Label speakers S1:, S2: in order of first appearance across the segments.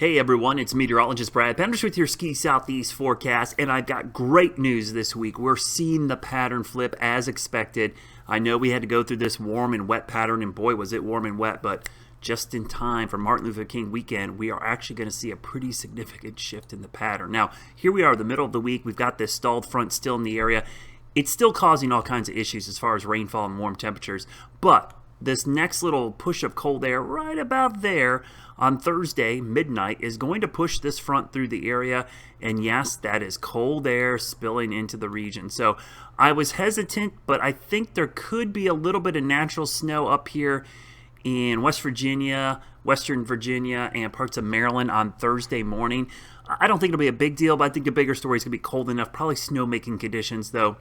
S1: Hey everyone, it's meteorologist Brad Penders with your Ski Southeast forecast, and I've got great news this week. We're seeing the pattern flip as expected. I know we had to go through this warm and wet pattern, and boy was it warm and wet, but just in time for Martin Luther King weekend, we are actually going to see a pretty significant shift in the pattern. Now, here we are, the middle of the week. We've got this stalled front still in the area. It's still causing all kinds of issues as far as rainfall and warm temperatures, but this next little push of cold air right about there on Thursday midnight is going to push this front through the area, and yes, that is cold air spilling into the region. So I was hesitant, but I think there could be a little bit of natural snow up here in West Virginia, Western Virginia, and parts of Maryland on Thursday morning. I don't think it'll be a big deal, but I think the bigger story is going to be cold enough, probably snowmaking conditions though.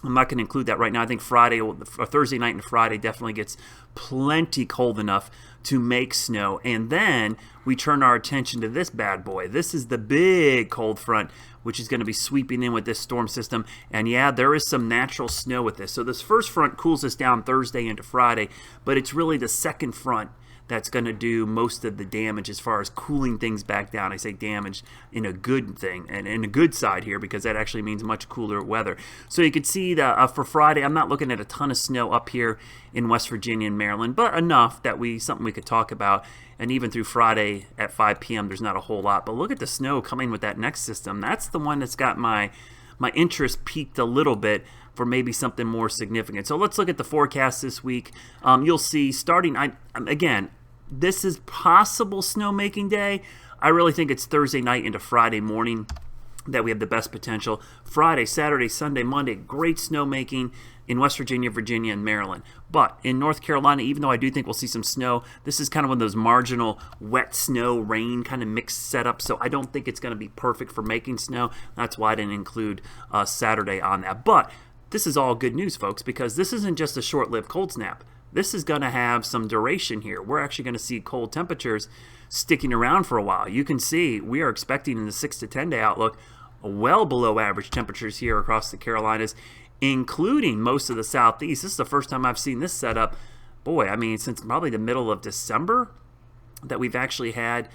S1: I'm not going to include that right now. I think Friday, or Thursday night and Friday definitely gets plenty cold enough to make snow. And then we turn our attention to this bad boy. This is the big cold front, which is going to be sweeping in with this storm system. And yeah, there is some natural snow with this. So this first front cools us down Thursday into Friday, but it's really the second front that's going to do most of the damage as far as cooling things back down. I say damage in a good thing and in a good side here, because that actually means much cooler weather. So you can see that for Friday, I'm not looking at a ton of snow up here in West Virginia and Maryland, but enough that something we could talk about. And even through Friday at 5 p.m., there's not a whole lot. But look at the snow coming with that next system. That's the one that's got my interest peaked a little bit for maybe something more significant. So let's look at the forecast this week. You'll see starting, again, this is possible snowmaking day. I really think it's Thursday night into Friday morning that we have the best potential. Friday, Saturday, Sunday, Monday, great snowmaking in West Virginia, Virginia, and Maryland. But in North Carolina, even though I do think we'll see some snow, this is kind of one of those marginal wet snow, rain kind of mixed setups, so I don't think it's going to be perfect for making snow. That's why I didn't include Saturday on that. But this is all good news, folks, because this isn't just a short-lived cold snap. This is going to have some duration here. We're actually going to see cold temperatures sticking around for a while. You can see we are expecting in the 6 to 10 day outlook well below average temperatures here across the Carolinas, including most of the Southeast. This is the first time I've seen this setup, boy, I mean, since probably the middle of December that we've actually had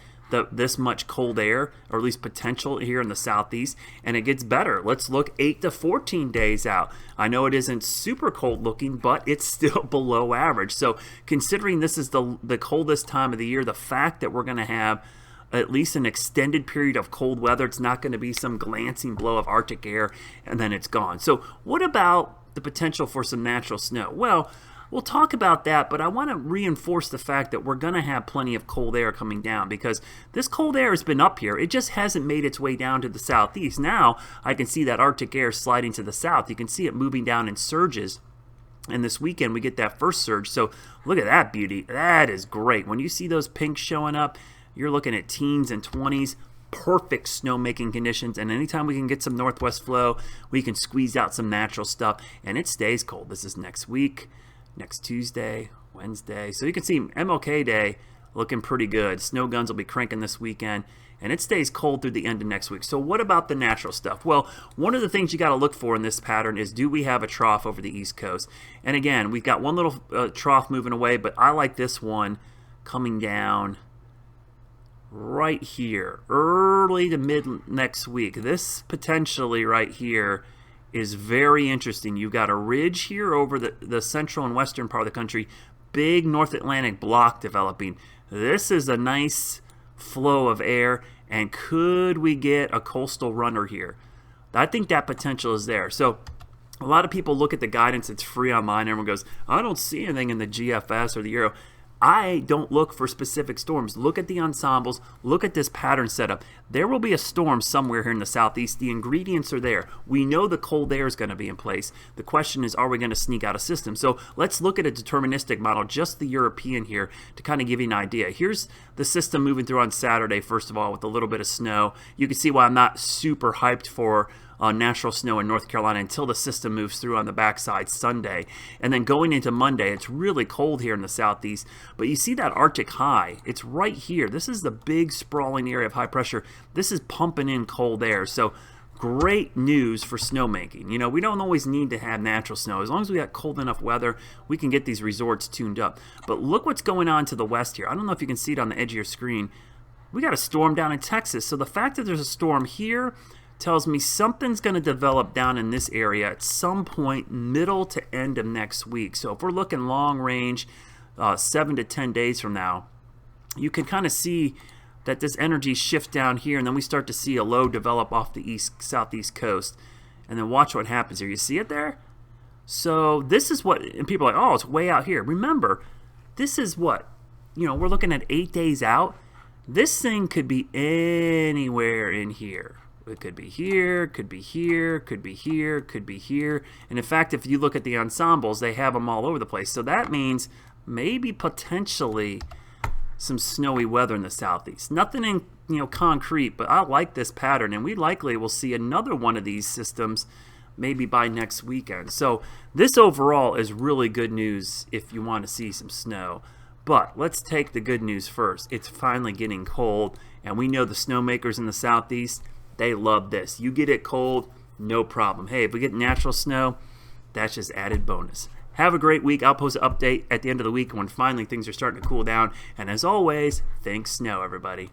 S1: this much cold air, or at least potential here in the Southeast, and it gets better. Let's look 8 to 14 days out. I know it isn't super cold looking, but it's still below average. So considering this is the coldest time of the year, the fact that we're going to have at least an extended period of cold weather, it's not going to be some glancing blow of Arctic air and then it's gone. So what about the potential for some natural snow? Well, we'll talk about that, but I want to reinforce the fact that we're going to have plenty of cold air coming down, because this cold air has been up here. It just hasn't made its way down to the Southeast. Now I can see that Arctic air sliding to the south. You can see it moving down in surges. And this weekend we get that first surge. So look at that beauty. That is great. When you see those pinks showing up, you're looking at teens and 20s. Perfect snowmaking conditions, and anytime we can get some northwest flow, we can squeeze out some natural stuff, and it stays cold. This is next week. Next Tuesday, Wednesday. So you can see MLK Day looking pretty good. Snow guns will be cranking this weekend, and it stays cold through the end of next week. So what about the natural stuff? Well, one of the things you got to look for in this pattern is, do we have a trough over the East Coast? And again, we've got one little trough moving away, but I like this one coming down right here, early to mid next week. This potentially right here is very interesting. You've got a ridge here over the central and western part of the country, big North Atlantic block developing. This is a nice flow of air, and could we get a coastal runner here? I think that potential is there. So a lot of people look at the guidance, it's free online, everyone goes, I don't see anything in the GFS or the Euro. I don't look for specific storms. Look at the ensembles. Look at this pattern setup. There will be a storm somewhere here in the Southeast. The ingredients are there. We know the cold air is going to be in place. The question is, are we going to sneak out a system? So let's look at a deterministic model, just the European here, to kind of give you an idea. Here's the system moving through on Saturday, first of all, with a little bit of snow. You can see why I'm not super hyped for natural snow in North Carolina until the system moves through on the backside Sunday. And then going into Monday, it's really cold here in the Southeast. But you see that Arctic high. It's right here. This is the big sprawling area of high pressure. This is pumping in cold air. So great news for snowmaking. You know, we don't always need to have natural snow. As long as we got cold enough weather, we can get these resorts tuned up. But look what's going on to the west here. I don't know if you can see it on the edge of your screen. we got a storm down in Texas. So the fact that there's a storm here tells me something's going to develop down in this area at some point middle to end of next week. So if we're looking long range, 7 to 10 days from now, you can kind of see that this energy shifts down here, and then we start to see a low develop off the southeast coast. And then watch what happens here. You see it there? So this is what, and people are like, oh, it's way out here. Remember, this is what, we're looking at 8 days out. This thing could be anywhere in here. It could be here, could be here, could be here, could be here. And in fact, if you look at the ensembles, they have them all over the place. So that means maybe potentially some snowy weather in the southeast. Nothing in concrete, but I like this pattern, and we likely will see another one of these systems maybe by next weekend. So this overall is really good news if you want to see some snow. But let's take the good news first. It's finally getting cold, and we know the snowmakers in the southeast, they love this. You get it cold, no problem. Hey, if we get natural snow, that's just added bonus. Have a great week. I'll post an update at the end of the week when finally things are starting to cool down. And as always, thanks snow, everybody.